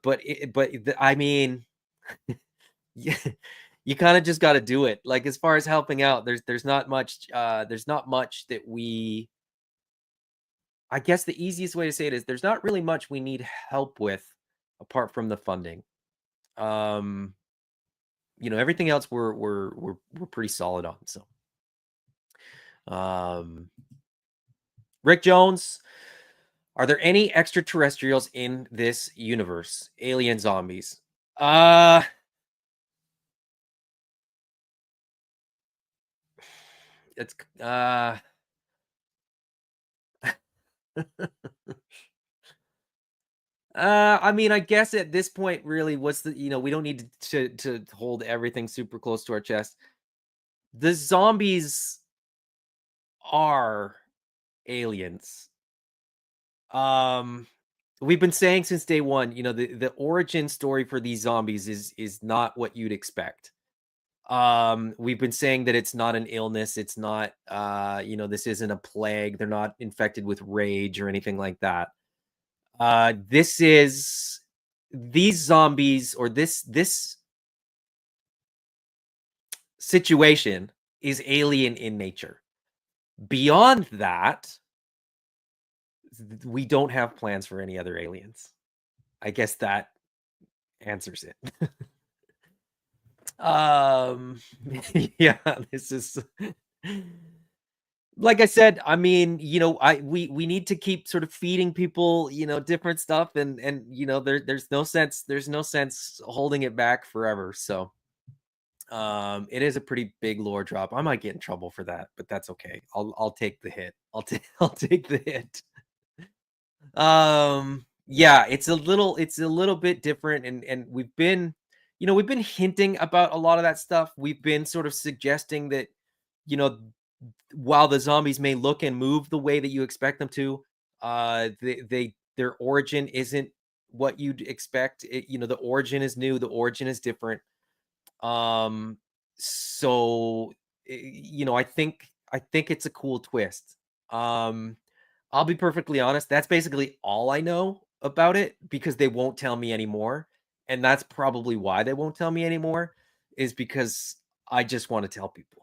mean, yeah, you kind of just got to do it. Like, as far as helping out, there's not much that we. I guess the easiest way to say it is there's not really much we need help with apart from the funding. Everything else we're pretty solid on. So, Rick Jones, are there any extraterrestrials in this universe? Alien zombies. It's I mean, I guess at this point, really, we don't need to hold everything super close to our chest. The zombies are aliens. We've been saying since day one, the origin story for these zombies is not what you'd expect. We've been saying that it's not an illness, it's not this isn't a plague, they're not infected with rage or anything like that. These zombies, or this situation, is alien in nature. Beyond that, we don't have plans for any other aliens. I guess that answers it. Yeah, this is like I said. I mean, we need to keep sort of feeding people, different stuff, and there's no sense holding it back forever. So, it is a pretty big lore drop. I might get in trouble for that, but that's okay. I'll take the hit. I'll take the hit. Yeah, it's a little bit different, and we've been hinting about a lot of that stuff. We've been sort of suggesting that, you know, while the zombies may look and move the way that you expect them to, their origin isn't what you'd expect. The origin is new, the origin is different. So I think it's a cool twist. I'll be perfectly honest, that's basically all I know about it, because they won't tell me anymore. And that's probably why they won't tell me anymore, is because I just want to tell people.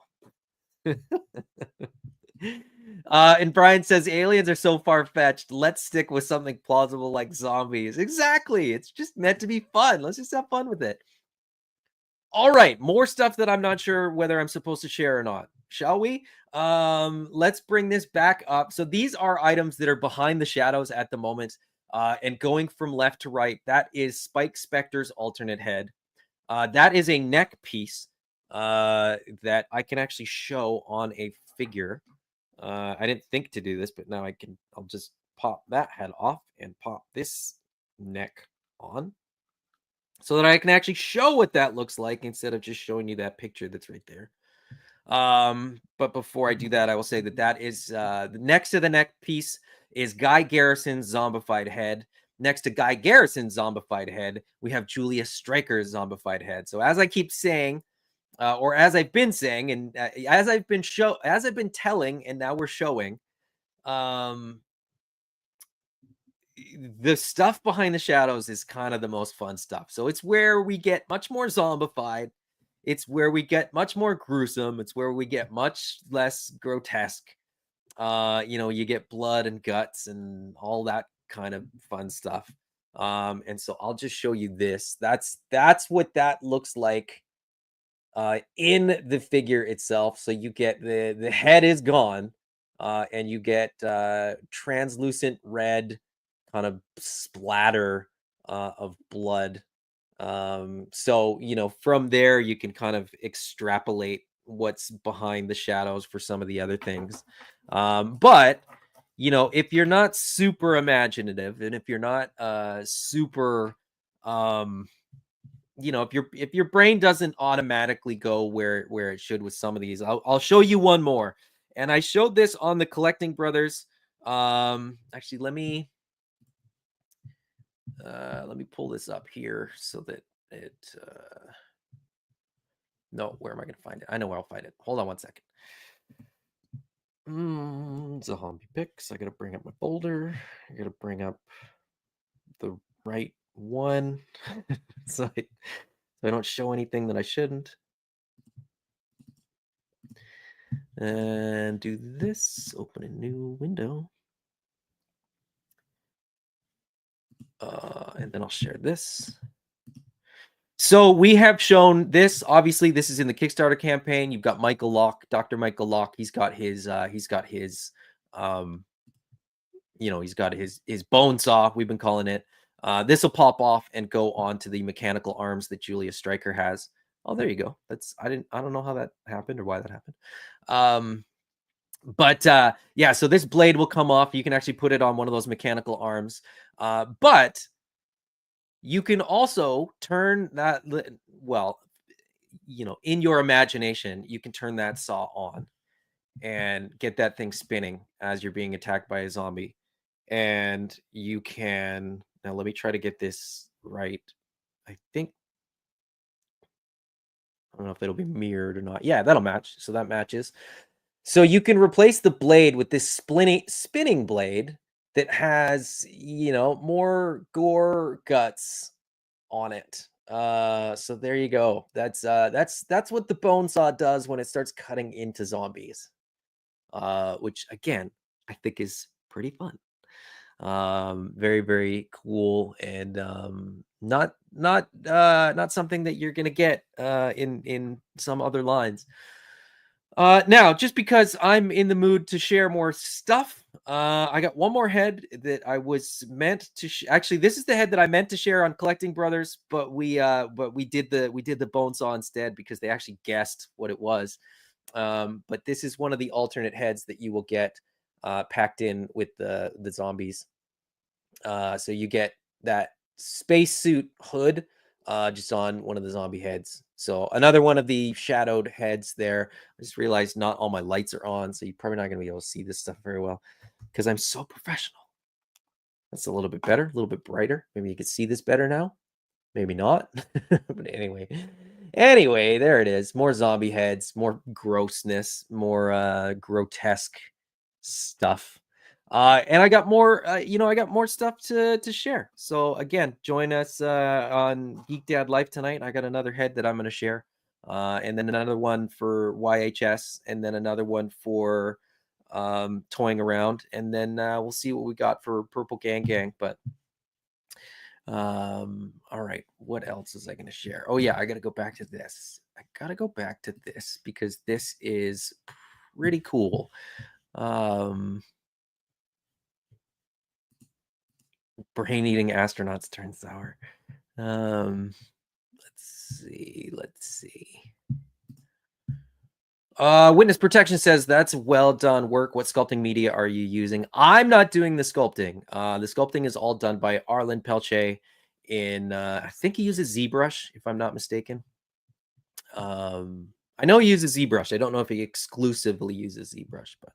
And Brian says aliens are so far-fetched. Let's stick with something plausible like zombies. Exactly. It's just meant to be fun. Let's just have fun with it. All right, more stuff that I'm not sure whether I'm supposed to share or not. Shall we? Let's bring this back up. So these are items that are behind the shadows at the moment, and going from left to right. That is Spike Specter's alternate head. That is a neck piece that I can actually show on a figure. I didn't think to do this, but now I can. I'll just pop that head off and pop this neck on, so that I can actually show what that looks like instead of just showing you that picture that's right there. But before I do that, I will say that is next to the neck piece is Guy Garrison's zombified head. Next to Guy Garrison's zombified head, we have Julia Stryker's zombified head. So as I keep saying, or as I've been saying, and as I've been telling, and now we're showing, the stuff behind the shadows is kind of the most fun stuff. So it's where we get much more zombified. It's where we get much more gruesome. It's where we get much less grotesque. You get blood and guts and all that kind of fun stuff. And so I'll just show you this. That's what that looks like in the figure itself. So you get the head is gone, and you get translucent red kind of splatter of blood. So from there you can kind of extrapolate what's behind the shadows for some of the other things. But if you're not super imaginative, and if you're not super if your brain doesn't automatically go where it should with some of these, I'll show you one more. And I showed this on the Collecting Brothers. Actually, let me pull this up here so that it no, where am I going to find it? I know where I'll find it. Hold on one second. Zombie picks. I gotta bring up my folder. I gotta bring up the right one so I don't show anything that I shouldn't. And do this. Open a new window. And then I'll share this. So we have shown this. Obviously, this is in the Kickstarter campaign. You've got Michael Locke, Dr. Michael Locke. He's got his bone saw, we've been calling it. This will pop off and go on to the mechanical arms that Julia Stryker has. Oh, there you go. I don't know how that happened or why that happened. But yeah, so this blade will come off. You can actually put it on one of those mechanical arms. But you can also turn that, in your imagination, you can turn that saw on and get that thing spinning as you're being attacked by a zombie. And you can, now let me try to get this right. I don't know if it'll be mirrored or not. Yeah, that'll match. So that matches. So you can replace the blade with this spinning blade that has, more gore guts on it. So there you go. That's what the bone saw does when it starts cutting into zombies. Which again, I think is pretty fun. Very, very cool, and not something that you're gonna get in some other lines. Now, just because I'm in the mood to share more stuff, I got one more head that I was meant to actually, this is the head that I meant to share on Collecting Brothers, but we did the bone saw instead because they actually guessed what it was. But this is one of the alternate heads that you will get packed in with the zombies. So you get that spacesuit hood just on one of the zombie heads. So another one of the shadowed heads there. I just realized not all my lights are on, so you're probably not going to be able to see this stuff very well because I'm so professional. That's a little bit better, a little bit brighter. Maybe you can see this better now. Maybe not. But anyway, there it is. More zombie heads, more grossness, more grotesque stuff. And I got more, I got more stuff to share. So again, join us on Geek Dad Life tonight. I got another head that I'm going to share, and then another one for YHS, and then another one for toying around, and then we'll see what we got for Purple Gang. But all right, what else is I going to share? Oh yeah, I got to go back to this. Because this is pretty cool. Brain eating astronauts turn sour. Let's see. Witness Protection says that's well done work. What sculpting media are you using? I'm not doing the sculpting. The sculpting is all done by Arlen Pelche in I think he uses ZBrush, if I'm not mistaken. I know he uses ZBrush. I don't know if he exclusively uses ZBrush, but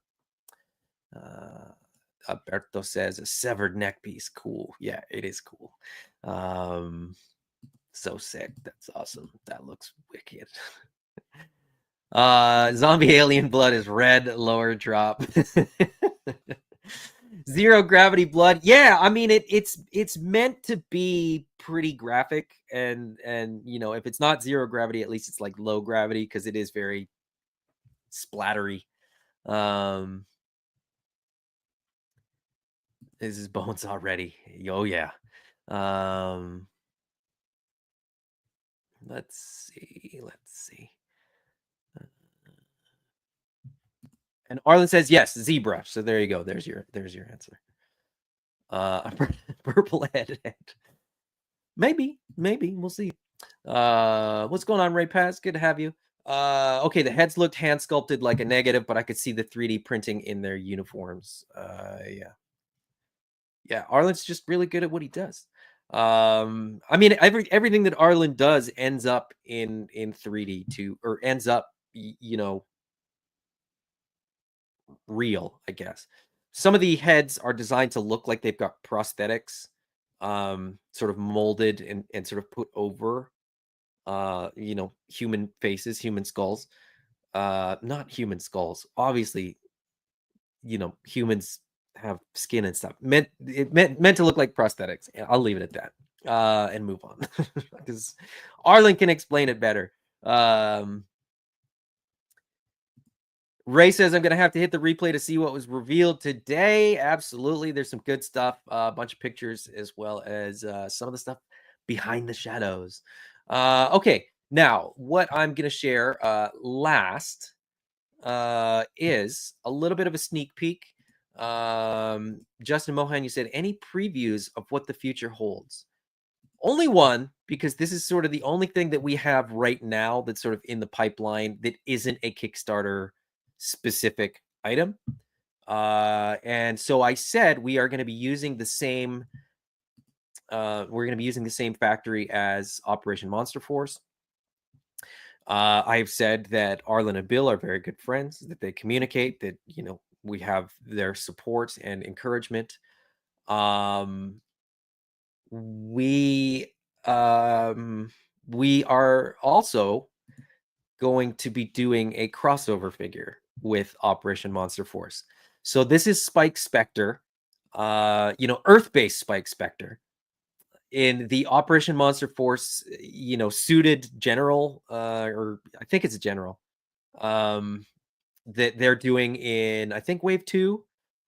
Alberto says a severed neck piece. Cool. Yeah, it is cool. So sick. That's awesome. That looks wicked. Zombie alien blood is red, lower drop. Zero gravity blood. Yeah, I mean it's meant to be pretty graphic, and if it's not zero gravity, at least it's like low gravity because it is very splattery. This is bones already. Oh yeah. Let's see. And Arlen says yes, ZBrush. So there you go. There's your answer. Purple head. Maybe we'll see. What's going on, Ray Paz? Good to have you. Okay, the heads looked hand sculpted like a negative, but I could see the 3D printing in their uniforms. Yeah, Arlen's just really good at what he does. I mean, everything that Arlen does ends up in 3D too, or ends up, real, I guess. Some of the heads are designed to look like they've got prosthetics, sort of molded and sort of put over, human faces, human skulls. Not human skulls. Obviously, humans have skin and stuff. Meant to look like prosthetics. I'll leave it at that and move on because Arlen can explain it better. Ray says, I'm going to have to hit the replay to see what was revealed today. Absolutely. There's some good stuff, a bunch of pictures, as well as some of the stuff behind the shadows. Okay. Now, what I'm going to share last is a little bit of a sneak peek. Justin Mohan, you said, any previews of what the future holds? Only one, because this is sort of the only thing that we have right now that's sort of in the pipeline that isn't a Kickstarter specific item. And so I said we are going to be using the same factory as Operation Monster Force. I've said that Arlen and Bill are very good friends, that they communicate, that we have their support and encouragement. We are also going to be doing a crossover figure with Operation Monster Force. So this is Spike Spectre, Earth-based Spike Spectre in the Operation Monster Force, suited general, or I think it's a general, that they're doing in, I think, Wave 2.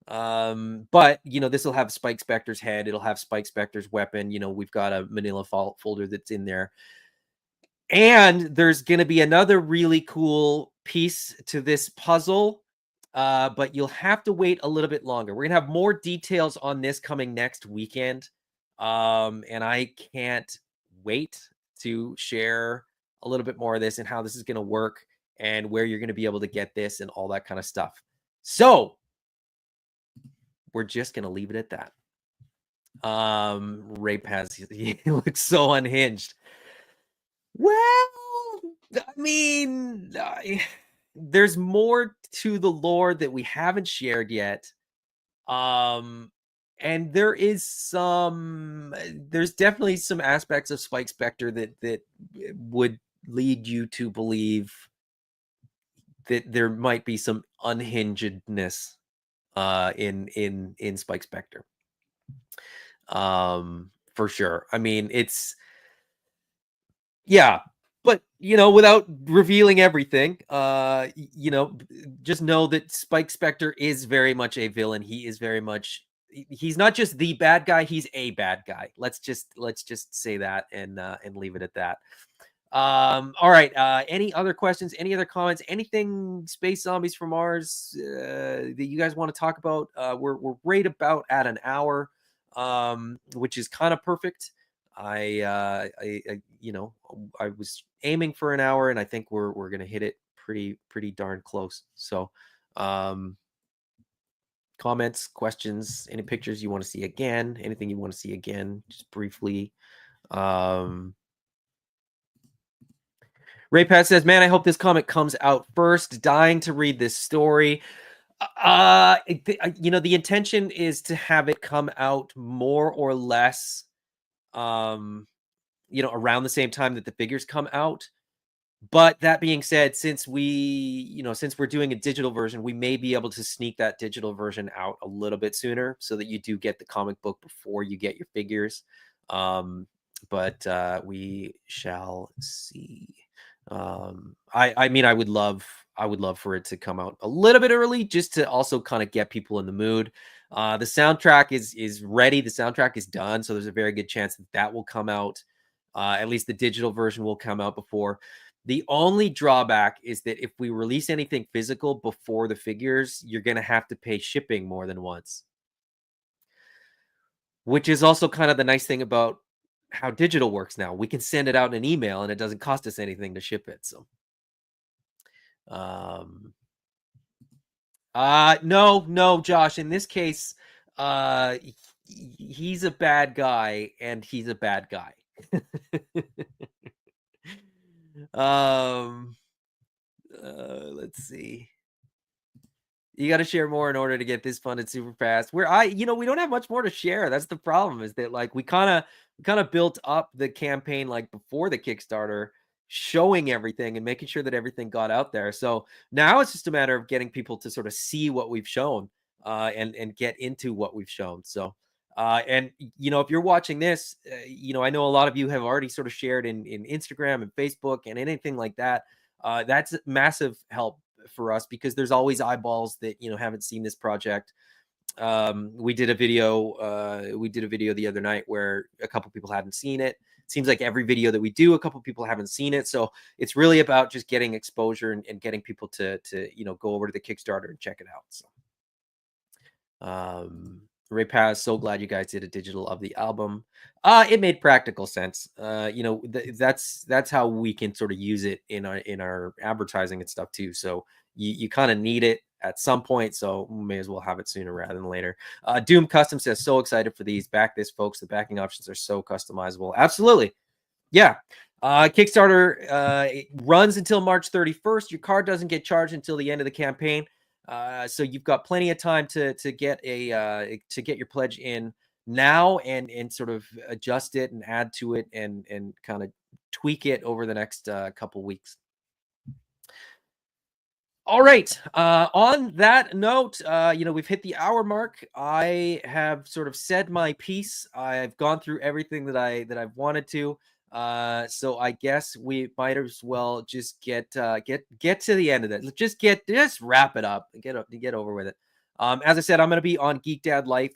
But this will have Spike Spectre's head. It'll have Spike Spectre's weapon. We've got a manila folder that's in there. And there's going to be another really cool piece to this puzzle, but you'll have to wait a little bit longer. We're going to have more details on this coming next weekend. And I can't wait to share a little bit more of this and how this is going to work and where you're going to be able to get this and all that kind of stuff. So we're just going to leave it at that. Ray Paz, he looks so unhinged. Well, I mean, there's more to the lore that we haven't shared yet. And there's definitely some aspects of Spike Spectre that would lead you to believe that there might be some unhingedness in Spike Spectre. For sure. I mean, but without revealing everything, just know that Spike Spectre is very much a villain. He is very much, he's not just the bad guy, he's a bad guy. Let's just say that and leave it at that. All right. Any other questions, any other comments, anything Space Zombies from Mars that you guys want to talk about? We're right about at an hour, which is kind of perfect. I was aiming for an hour, and I think we're gonna hit it pretty darn close. So, comments, questions, any pictures you want to see again, anything you want to see again, just briefly. Ray Pat says, "Man, I hope this comic comes out first. Dying to read this story." The intention is to have it come out more or less around the same time that the figures come out. But that being said, since we're doing a digital version, we may be able to sneak that digital version out a little bit sooner so that you do get the comic book before you get your figures. But we shall see. I mean, I would love for it to come out a little bit early, just to also kind of get people in the mood. The soundtrack is ready. The soundtrack is done. So there's a very good chance that will come out. At least the digital version will come out before. The only drawback is that if we release anything physical before the figures, you're going to have to pay shipping more than once. Which is also kind of the nice thing about how digital works now. We can send it out in an email and it doesn't cost us anything to ship it. So, no, Josh, in this case, he's a bad guy and he's a bad guy. Let's see. You got to share more in order to get this funded super fast. We don't have much more to share. That's the problem, is that like we kind of built up the campaign like before the Kickstarter, showing everything and making sure that everything got out there. So now it's just a matter of getting people to sort of see what we've shown. and get into what we've shown. So, and if you're watching this, I know a lot of you have already sort of shared in Instagram and Facebook and anything like that. That's massive help for us because there's always eyeballs that haven't seen this project. We did a video the other night where a couple people hadn't seen it. It seems like every video that we do, a couple people haven't seen it. So it's really about just getting exposure and getting people to go over to the Kickstarter and check it out. So Ray Paz, so glad you guys did a digital of the album. It made practical sense. That's how we can sort of use it in our advertising and stuff too. So you kind of need it at some point, so we may as well have it sooner rather than later. Doom Custom says, so excited for these. Back this, folks. The backing options are so customizable. Absolutely. Yeah. Kickstarter it runs until March 31st. Your card doesn't get charged until the end of the campaign. So you've got plenty of time to get your pledge in now and sort of adjust it and add to it and kind of tweak it over the next couple weeks. All right. On that note, we've hit the hour mark. I have sort of said my piece. I've gone through everything that I've wanted to. So I guess we might as well just get to the end of it. Just wrap it up and get over with it. As I said, I'm going to be on Geek Dad Life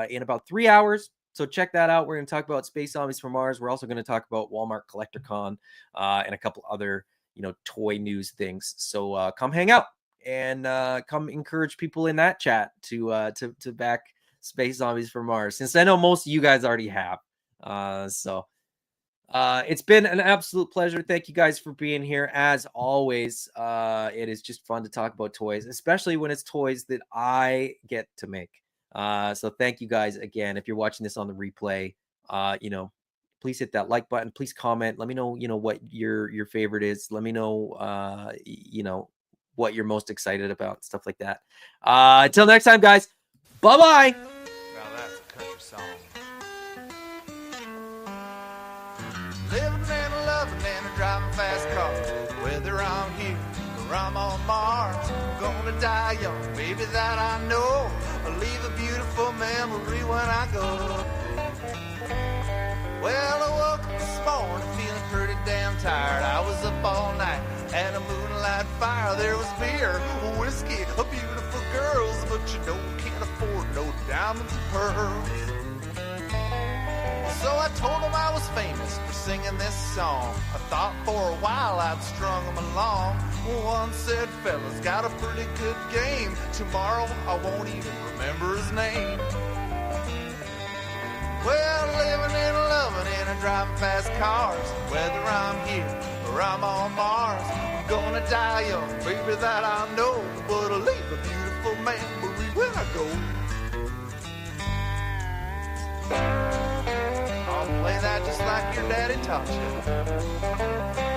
in about 3 hours. So check that out. We're going to talk about Space Zombies from Mars. We're also going to talk about Walmart Collector Con and a couple other toy news things. So come hang out and come encourage people in that chat to back Space Zombies from Mars, since I know most of you guys already have. So it's been an absolute pleasure. Thank you guys for being here. As always, it is just fun to talk about toys, especially when it's toys that I get to make. So thank you guys again. If you're watching this on the replay, please hit that like button. Please comment. Let me know, what your favorite is. Let me know, what you're most excited about, stuff like that. Until next time, guys. Bye-bye. Now that's a country song. Living and loving and driving fast cars, whether I'm here or I'm on Mars. I'm gonna die young, baby, that I know. I'll leave a beautiful memory when I go. Well, I woke up this morning feeling pretty damn tired. I was up all night at a moonlight fire. There was beer, whiskey, beautiful girls, but you can't afford no diamonds and pearls. So I told them I was famous for singing this song. I thought for a while I'd strung them along. One said, fellas, got a pretty good game. Tomorrow I won't even remember his name. Well, living and loving and driving fast cars, whether I'm here or I'm on Mars. I'm gonna die young, baby, that I know, but I'll leave a beautiful memory when I go. I'll play that just like your daddy taught you.